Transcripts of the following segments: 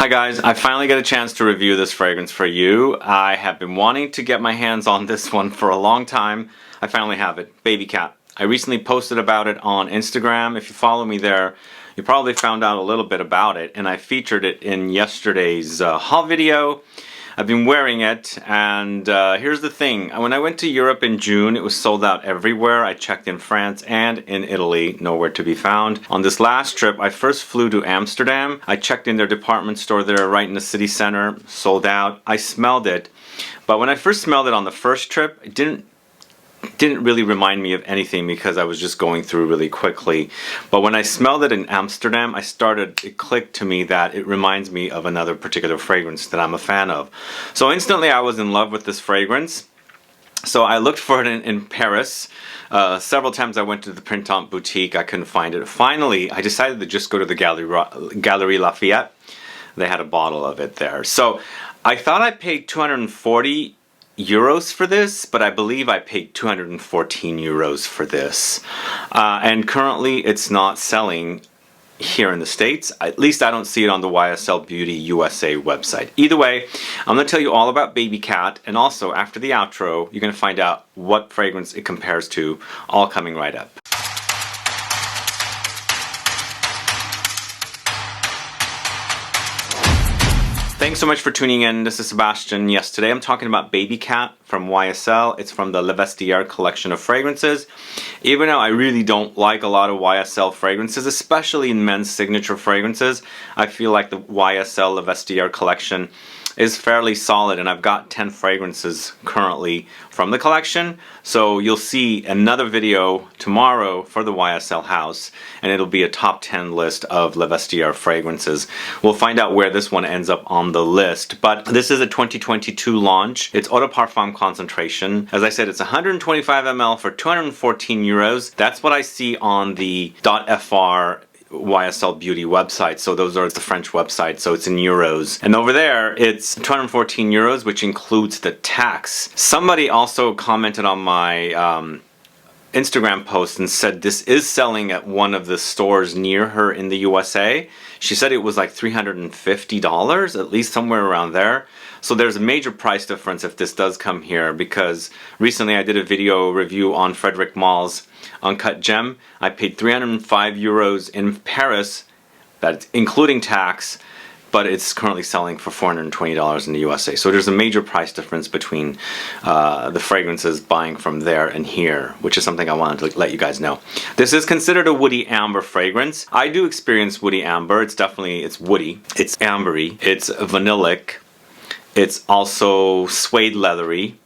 Hi guys, I finally got a chance to review this fragrance for you. I have been wanting to get my hands on this one for a long time. I finally have it, BABYCAT. I recently posted about it on Instagram. If you follow me there, you probably found out a little bit about it, and I featured it in yesterday's haul video. I've been wearing it, and here's the thing. When I went to Europe in June, it was sold out everywhere. I checked in France and in Italy, nowhere to be found. On this last trip, I first flew to Amsterdam. I checked in their department store there right in the city center, sold out. I smelled it, but when I first smelled it on the first trip, it didn't really remind me of anything because I was just going through really quickly. But when I smelled it in Amsterdam, it clicked to me that it reminds me of another particular fragrance that I'm a fan of. So instantly I was in love with this fragrance. So I looked for it in Paris. Several times I went to the Printemps boutique, I couldn't find it. Finally, I decided to just go to the Galeries Lafayette. They had a bottle of it there. So I thought I paid 240 euros for this, but I believe I paid 214 euros for this. And currently it's not selling here in the States. At least I don't see it on the YSL Beauty USA website. Either way, I'm going to tell you all about BABYCAT, and also after the outro, you're going to find out what fragrance it compares to, all coming right up. Thanks so much for tuning in. This is Sebastian. Yes, today I'm talking about BABYCAT from YSL. It's from the Le Vestiaire collection of fragrances. Even though I really don't like a lot of YSL fragrances, especially in men's signature fragrances, I feel like the YSL Le Vestiaire collection is fairly solid, and I've got 10 fragrances currently from the collection. So you'll see another video tomorrow for the YSL house, and it'll be a top 10 list of Le Vestiaire fragrances. We'll find out where this one ends up on the list, but this is a 2022 launch. It's Eau De Parfum concentration. As I said, it's 125 ml for 214 euros. That's what I see on the .fr YSL Beauty website, so those are the French website, so it's in euros. And over there, it's 214 euros, which includes the tax. Somebody also commented on my Instagram post and said this is selling at one of the stores near her in the USA. She said it was like $350, at least somewhere around there. So there's a major price difference if this does come here, because recently I did a video review on Frederic Mall's Uncut Gem. I paid 305 euros in Paris, that's including tax, but it's currently selling for $420 in the USA. So there's a major price difference between the fragrances buying from there and here, which is something I wanted to let you guys know. This is considered a woody amber fragrance. I do experience woody amber. It's woody. It's ambery. It's vanillic. It's also suede leathery.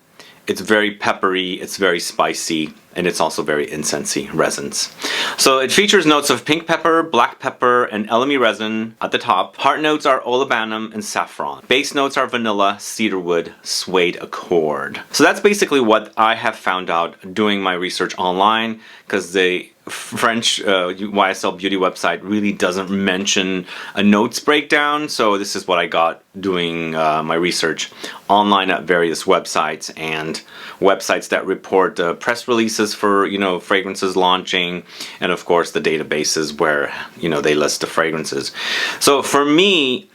It's very peppery, it's very spicy, and it's also very incensey resins. So it features notes of pink pepper, black pepper, and Elemi resin at the top. Heart notes are Olibanum and Saffron. Base notes are vanilla, cedarwood, suede accord. So that's basically what I have found out doing my research online, because the French YSL Beauty website really doesn't mention a notes breakdown, so this is what I got doing my research online at various websites and websites that report press releases for, fragrances launching, and of course the databases where, they list the fragrances. So for me,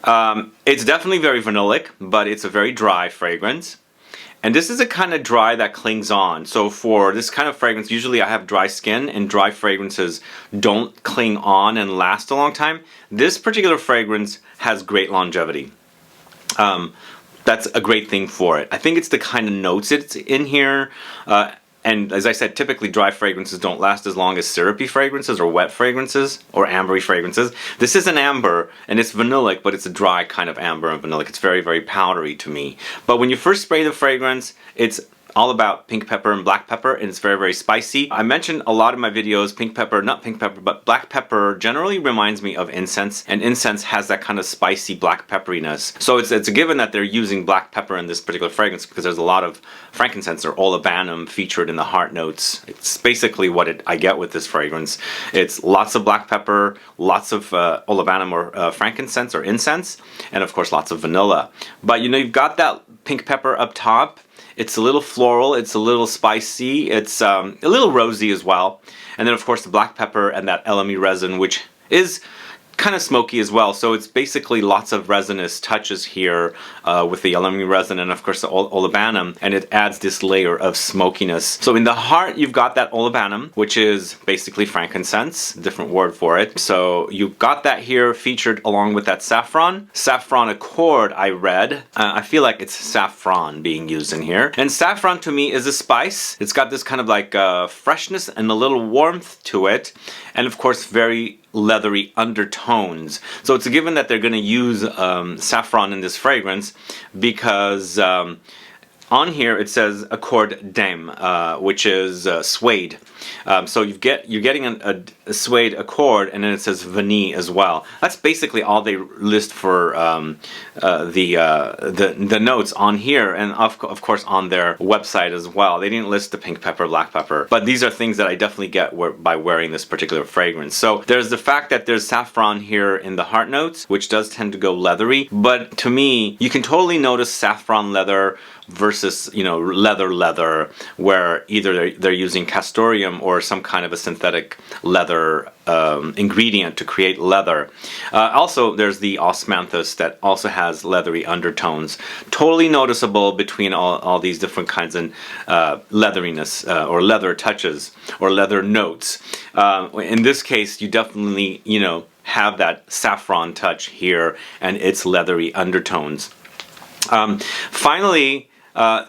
it's definitely very vanillic, but it's a very dry fragrance. And this is a kind of dry that clings on. So for this kind of fragrance, usually I have dry skin, and dry fragrances don't cling on and last a long time. This particular fragrance has great longevity. That's a great thing for it. I think it's the kind of notes it's in here. And as I said, typically dry fragrances don't last as long as syrupy fragrances or wet fragrances or ambery fragrances. This is an amber, and it's vanillic, but it's a dry kind of amber and vanillic. It's very, very powdery to me. But when you first spray the fragrance, it's all about pink pepper and black pepper, and it's very, very spicy. I mentioned a lot of my videos, but black pepper generally reminds me of incense, and incense has that kind of spicy black pepperiness. So it's a given that they're using black pepper in this particular fragrance, because there's a lot of frankincense or olibanum featured in the heart notes. It's basically what I get with this fragrance. It's lots of black pepper, lots of olibanum or frankincense or incense, and of course lots of vanilla. But you've got that pink pepper up top. It's a little floral, it's a little spicy, it's a little rosy as well. And then of course the black pepper and that Elemi resin, which is kind of smoky as well. So it's basically lots of resinous touches here with the Elemi resin and of course the Olibanum, and it adds this layer of smokiness. So in the heart you've got that Olibanum, which is basically frankincense, different word for it. So you've got that here featured along with that saffron. Saffron accord I read. I feel like it's saffron being used in here. And saffron to me is a spice. It's got this kind of like freshness and a little warmth to it. And of course very leathery undertones. So it's a given that they're going to use saffron in this fragrance because on here it says accord dame, which is suede. So you're getting a suede accord, and then it says vanille as well. That's basically all they list for the notes on here, and of course on their website as well. They didn't list the pink pepper, black pepper, but these are things that I definitely get by wearing this particular fragrance. So there's the fact that there's saffron here in the heart notes, which does tend to go leathery, but to me you can totally notice saffron leather versus, you know, leather, where either they're using castoreum or some kind of a synthetic leather ingredient to create leather. Also, there's the osmanthus that also has leathery undertones. Totally noticeable between all these different kinds of leatheriness or leather touches or leather notes. In this case, you definitely, you know, have that saffron touch here and its leathery undertones. Finally,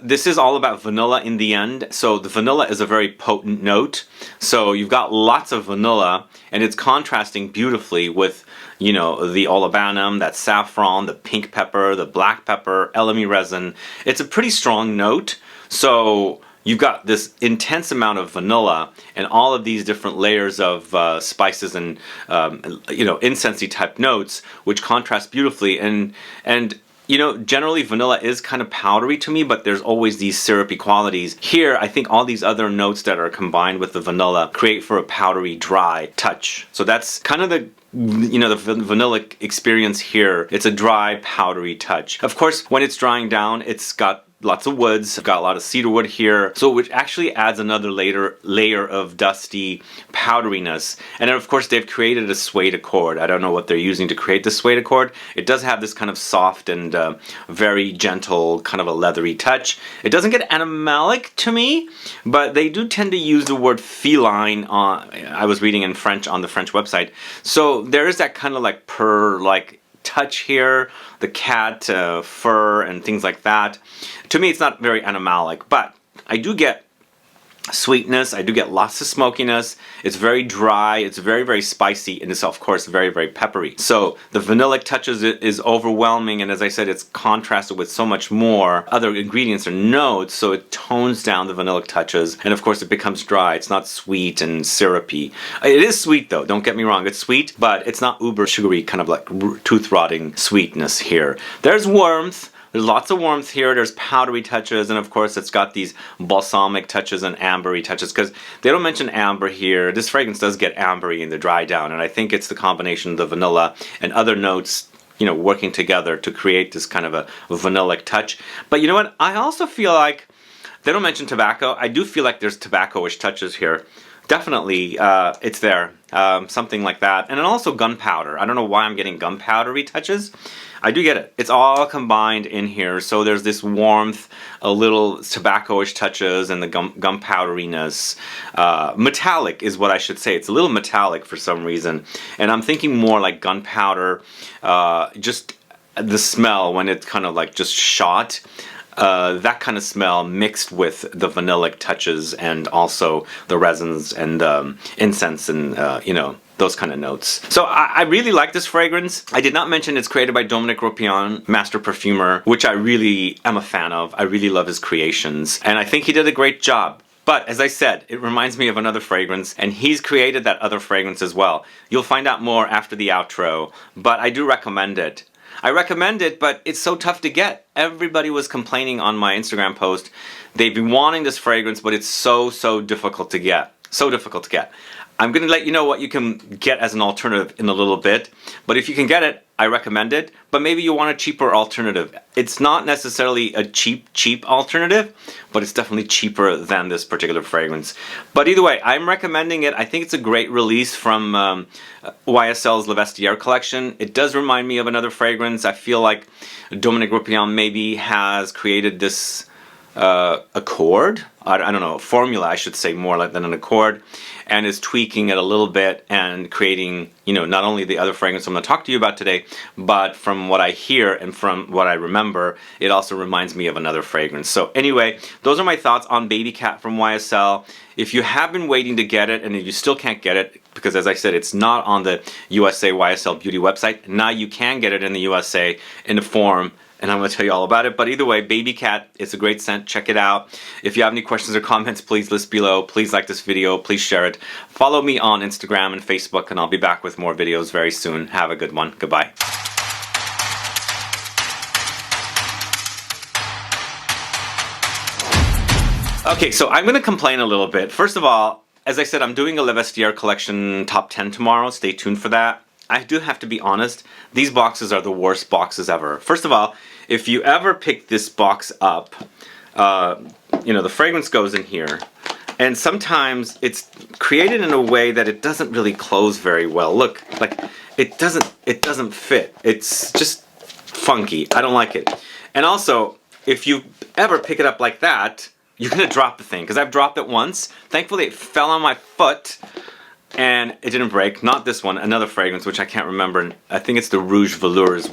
this is all about vanilla in the end. So the vanilla is a very potent note. So you've got lots of vanilla, and it's contrasting beautifully with, you know, the Olibanum, that saffron, the pink pepper, the black pepper, Elemi resin. It's a pretty strong note. So you've got this intense amount of vanilla and all of these different layers of spices and you know, incensey type notes, which contrast beautifully. And you know, generally vanilla is kind of powdery to me, but there's always these syrupy qualities. Here, I think all these other notes that are combined with the vanilla create for a powdery, dry touch. So that's kind of the, you know, the vanilla experience here. It's a dry, powdery touch. Of course, when it's drying down, it's got lots of woods. I've got a lot of cedarwood here, so which actually adds another layer of dusty powderiness. And then of course they've created a suede accord. I don't know what they're using to create the suede accord. It does have this kind of soft and very gentle kind of a leathery touch. It doesn't get animalic to me, but they do tend to use the word feline on, I was reading in French on the French website. So there is that kind of like purr-like touch here, the cat fur and things like that. To me it's not very animalic, but I do get sweetness, I do get lots of smokiness. It's very dry, it's very, very spicy, and it's of course very, very peppery. So the vanillic touches is overwhelming, and as I said, it's contrasted with so much more other ingredients or notes, so it tones down the vanillic touches, and of course it becomes dry. It's not sweet and syrupy. It is sweet though, don't get me wrong, it's sweet, but it's not uber sugary kind of like tooth-rotting sweetness here. There's warmth. There's lots of warmth here, there's powdery touches, and of course it's got these balsamic touches and ambery touches, because they don't mention amber here. This fragrance does get ambery in the dry down, and I think it's the combination of the vanilla and other notes, you know, working together to create this kind of a vanillic touch. But you know what, I also feel like, they don't mention tobacco, I do feel like there's tobacco-ish touches here. Definitely, it's there, something like that. And then also gunpowder. I don't know why I'm getting gunpowdery touches. I do get it. It's all combined in here. So there's this warmth, a little tobacco-ish touches, and the gunpowderiness. Metallic is what I should say. It's a little metallic for some reason. And I'm thinking more like gunpowder, just the smell when it's kind of like just shot. That kind of smell mixed with the vanillic touches and also the resins and incense and, you know, those kind of notes. So I really like this fragrance. I did not mention it's created by Dominique Ropion, master perfumer, which I really am a fan of. I really love his creations, and I think he did a great job. But as I said, it reminds me of another fragrance, and he's created that other fragrance as well. You'll find out more after the outro, but I do recommend it. I recommend it, but it's so tough to get. Everybody was complaining on my Instagram post. They've been wanting this fragrance, but it's so difficult to get. So difficult to get. I'm going to let you know what you can get as an alternative in a little bit. But if you can get it, I recommend it. But maybe you want a cheaper alternative. It's not necessarily a cheap alternative, but it's definitely cheaper than this particular fragrance. But either way, I'm recommending it. I think it's a great release from YSL's Le Vestiaire collection. It does remind me of another fragrance. I feel like Dominique Ropion maybe has created this accord. I don't know, a formula I should say, more like than an accord, and is tweaking it a little bit and creating, you know, not only the other fragrance I'm going to talk to you about today, but from what I hear and from what I remember, it also reminds me of another fragrance. So anyway, those are my thoughts on BABYCAT from YSL. If you have been waiting to get it and if you still can't get it, because as I said, it's not on the USA YSL Beauty website, now you can get it in the USA in the form, and I'm going to tell you all about it. But either way, BABYCAT, it's a great scent. Check it out. If you have any questions or comments, please list below. Please like this video. Please share it. Follow me on Instagram and Facebook, and I'll be back with more videos very soon. Have a good one. Goodbye. Okay, so I'm going to complain a little bit. First of all, as I said, I'm doing a Le Vestiaire collection top 10 tomorrow. Stay tuned for that. I do have to be honest, these boxes are the worst boxes ever. First of all, if you ever pick this box up, you know, the fragrance goes in here, and sometimes it's created in a way that it doesn't really close very well. Look, like it doesn't fit. It's just funky. I don't like it. And also, if you ever pick it up like that, you're gonna drop the thing, because I've dropped it once. Thankfully, it fell on my foot. And it didn't break. Not this one, another fragrance which I can't remember. I think it's the Rouge Velour is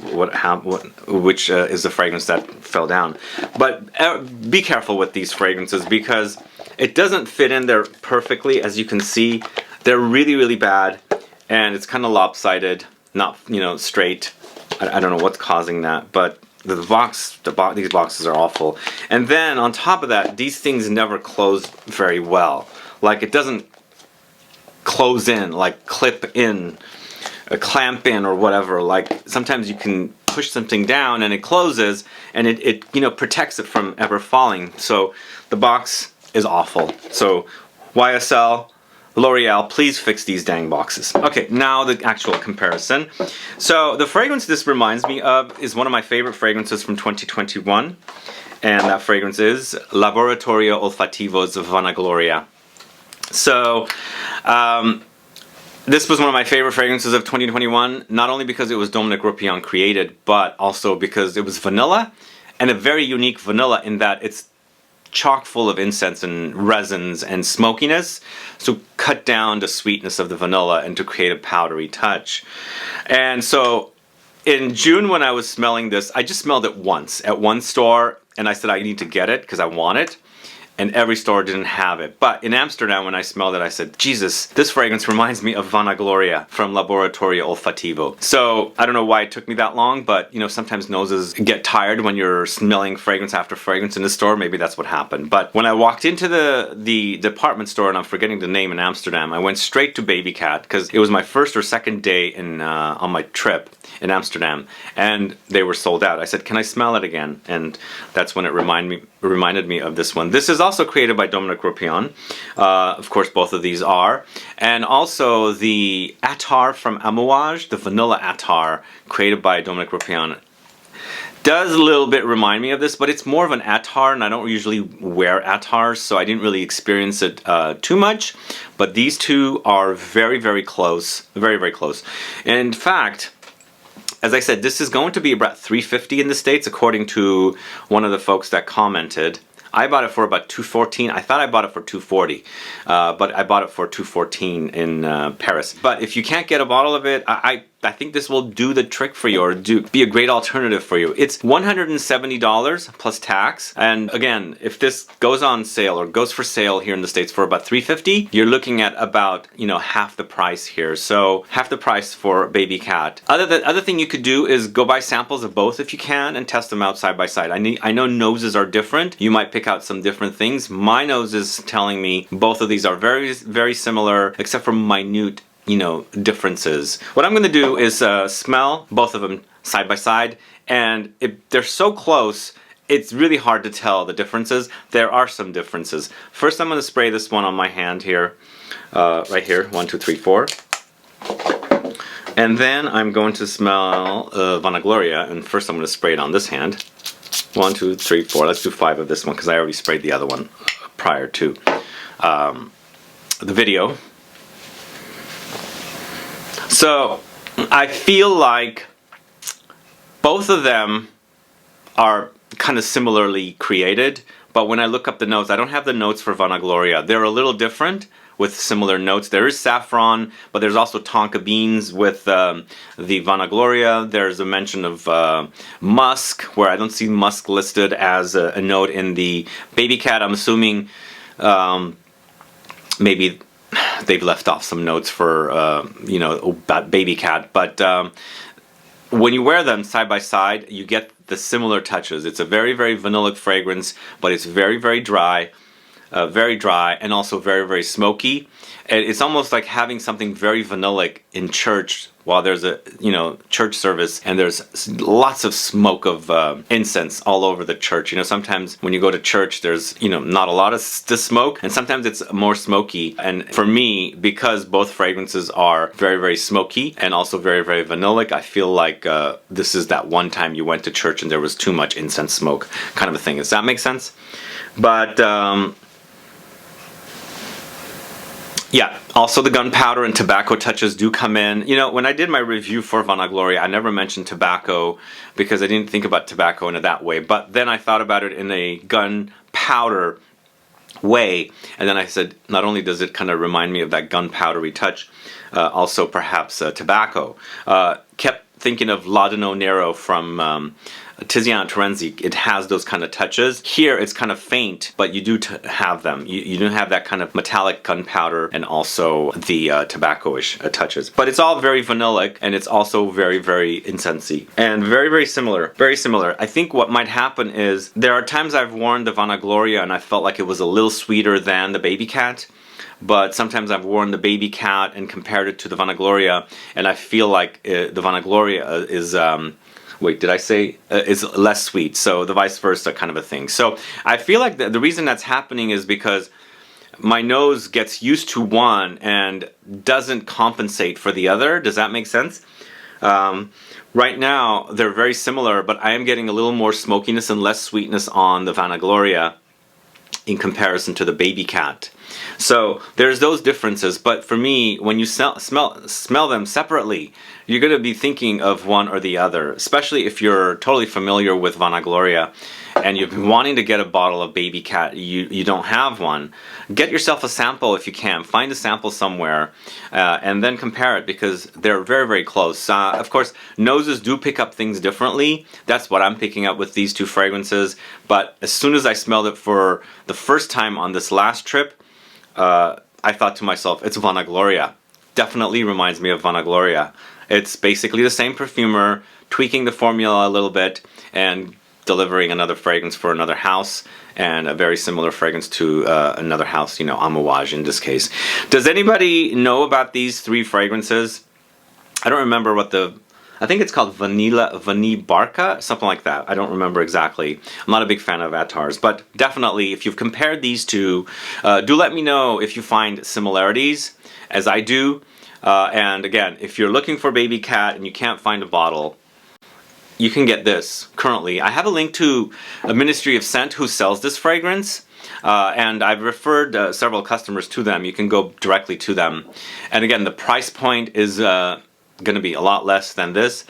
which is the fragrance that fell down. But be careful with these fragrances because it doesn't fit in there perfectly. As you can see, they're really, really bad, and it's kind of lopsided, not, you know, straight. I don't know what's causing that, but these boxes are awful. And then on top of that, these things never close very well. Like it doesn't close in, like clip in, clamp in, or whatever. Like sometimes you can push something down and it closes, and it you know, protects it from ever falling. So the box is awful. So YSL, L'Oreal, please fix these dang boxes. Okay, now the actual comparison. So the fragrance this reminds me of is one of my favorite fragrances from 2021, and that fragrance is Laboratorio Olfattivo's Vanagloria. So, this was one of my favorite fragrances of 2021, not only because it was Dominique Ropion created, but also because it was vanilla, and a very unique vanilla in that it's chock full of incense and resins and smokiness, so cut down the sweetness of the vanilla and to create a powdery touch. And so, in June when I was smelling this, I just smelled it once at one store, and I said I need to get it because I want it. And every store didn't have it. But in Amsterdam, when I smelled it, I said, Jesus, this fragrance reminds me of Vanagloria from Laboratorio Olfattivo. So I don't know why it took me that long, but you know, sometimes noses get tired when you're smelling fragrance after fragrance in the store. Maybe that's what happened. But when I walked into the department store, and I'm forgetting the name in Amsterdam, I went straight to BABYCAT because it was my first or second day in on my trip in Amsterdam, and they were sold out. I said, can I smell it again? And that's when it reminded me of this one. This is also created by Dominique Ropion. Of course, both of these are. And also the Attar from Amouage, the vanilla Attar, created by Dominique Ropion, does a little bit remind me of this, but it's more of an Attar, and I don't usually wear Attars, so I didn't really experience it too much. But these two are very, very close. Very, very close. In fact, as I said, this is going to be about $350 in the States, according to one of the folks that commented. I bought it for about $214. I thought I bought it for $240, but I bought it for $214 in Paris. But if you can't get a bottle of it, I think this will do the trick for you, or be a great alternative for you. It's $170 plus tax, and again, if this goes on sale or goes for sale here in the States for about $350, you're looking at about, you know, half the price here. So half the price for BABYCAT. Other thing you could do is go buy samples of both if you can and test them out side by side. I know noses are different. You might pick out some different things. My nose is telling me both of these are very, very similar, except for minute, you know, differences. What I'm going to do is smell both of them side by side, and they're so close, it's really hard to tell the differences. There are some differences. First, I'm going to spray this one on my hand here. right here, 1, 2, 3, 4. And then I'm going to smell Vanagloria, and first I'm going to spray it on this hand. 1, 2, 3, 4. Let's do 5 of this one because I already sprayed the other one prior to the video. So I feel like both of them are kind of similarly created, but when I look up the notes, I don't have the notes for Vanagloria. They're a little different with similar notes. There is saffron, but there's also tonka beans with the Vanagloria. There's a mention of musk, where I don't see musk listed as a note in the BABYCAT. I'm assuming maybe they've left off some notes for, you know, about BABYCAT, but when you wear them side by side, you get the similar touches. It's a very, very vanillic fragrance, but it's very, very dry, and also very, very smoky. And it's almost like having something very vanillic in church while there's a, you know, church service, and there's lots of smoke of incense all over the church. You know, sometimes when you go to church, there's, you know, not a lot of the smoke, and sometimes it's more smoky. And for me, because both fragrances are very, very smoky and also very, very vanillic, I feel like this is that one time you went to church and there was too much incense smoke kind of a thing. Does that make sense? But yeah, also the gunpowder and tobacco touches do come in. You know, when I did my review for Vanagloria, I never mentioned tobacco because I didn't think about tobacco in that way. But then I thought about it in a gunpowder way, and then I said, not only does it kind of remind me of that gunpowdery touch, also perhaps tobacco. Kept thinking of Laudanum Nero from Tiziana Terenzi. It has those kind of touches. Here it's kind of faint, but you do have them. You do have that kind of metallic gunpowder and also the tobacco-ish touches. But it's all very vanillic, and it's also very, very incensey. And very, very similar. Very similar. I think what might happen is there are times I've worn the Vanagloria and I felt like it was a little sweeter than the BABYCAT. But sometimes I've worn the BABYCAT and compared it to the Vanagloria, and I feel like the Vanagloria is wait, did I say is less sweet? So the vice versa kind of a thing. So I feel like the reason that's happening is because my nose gets used to one and doesn't compensate for the other. Does that make sense? Right now they're very similar, but I am getting a little more smokiness and less sweetness on the Vanagloria in comparison to the BABYCAT. So there's those differences, but for me, when you smell them separately, you're going to be thinking of one or the other, especially if you're totally familiar with Vanagloria and you've been wanting to get a bottle of BABYCAT, you don't have one. Get yourself a sample if you can. Find a sample somewhere and then compare it, because they're very, very close. Of course, noses do pick up things differently. That's what I'm picking up with these two fragrances. But as soon as I smelled it for the first time on this last trip, I thought to myself, it's Vanagloria. Definitely reminds me of Vanagloria. It's basically the same perfumer, tweaking the formula a little bit and delivering another fragrance for another house, and a very similar fragrance to another house, you know, Amouage in this case. Does anybody know about these three fragrances? I don't remember what I think it's called Vanillic, something like that. I don't remember exactly. I'm not a big fan of Attar's, but definitely if you've compared these two, do let me know if you find similarities, as I do. And again, if you're looking for BABYCAT and you can't find a bottle, you can get this currently. I have a link to a Ministry of Scent who sells this fragrance, and I've referred several customers to them. You can go directly to them. And again, the price point is going to be a lot less than this.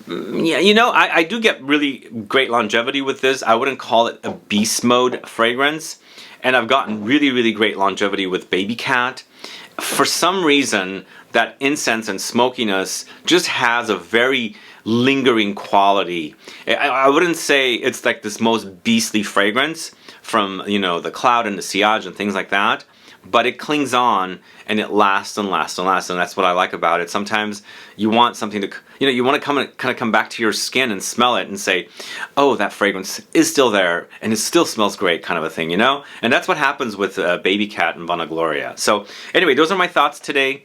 Yeah, you know, I do get really great longevity with this. I wouldn't call it a beast mode fragrance. And I've gotten really, really great longevity with BABYCAT. For some reason, that incense and smokiness just has a very lingering quality. I wouldn't say it's like this most beastly fragrance from, you know, the Cloud and the Sillage and things like that, but it clings on and it lasts and lasts and lasts, and that's what I like about it. Sometimes you want something to, you know, you want to kind of come back to your skin and smell it and say, oh, that fragrance is still there and it still smells great, kind of a thing, you know? And that's what happens with BABYCAT and Vanagloria. So anyway, those are my thoughts today.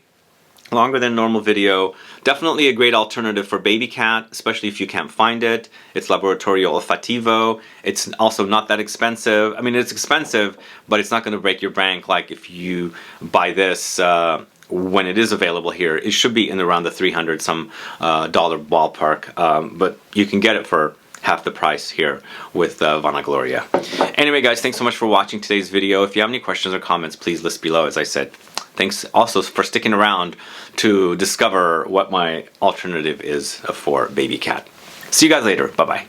longer than normal video. Definitely a great alternative for BABYCAT, especially if you can't find it. It's Laboratorio Olfattivo. It's also not that expensive. I mean, it's expensive, but it's not going to break your bank like if you buy this when it is available here. It should be in around the $300 some dollar ballpark, but you can get it for half the price here with Vanagloria. Anyway, guys, thanks so much for watching today's video. If you have any questions or comments, please list below, as I said. Thanks also for sticking around to discover what my alternative is for BABYCAT. See you guys later. Bye-bye.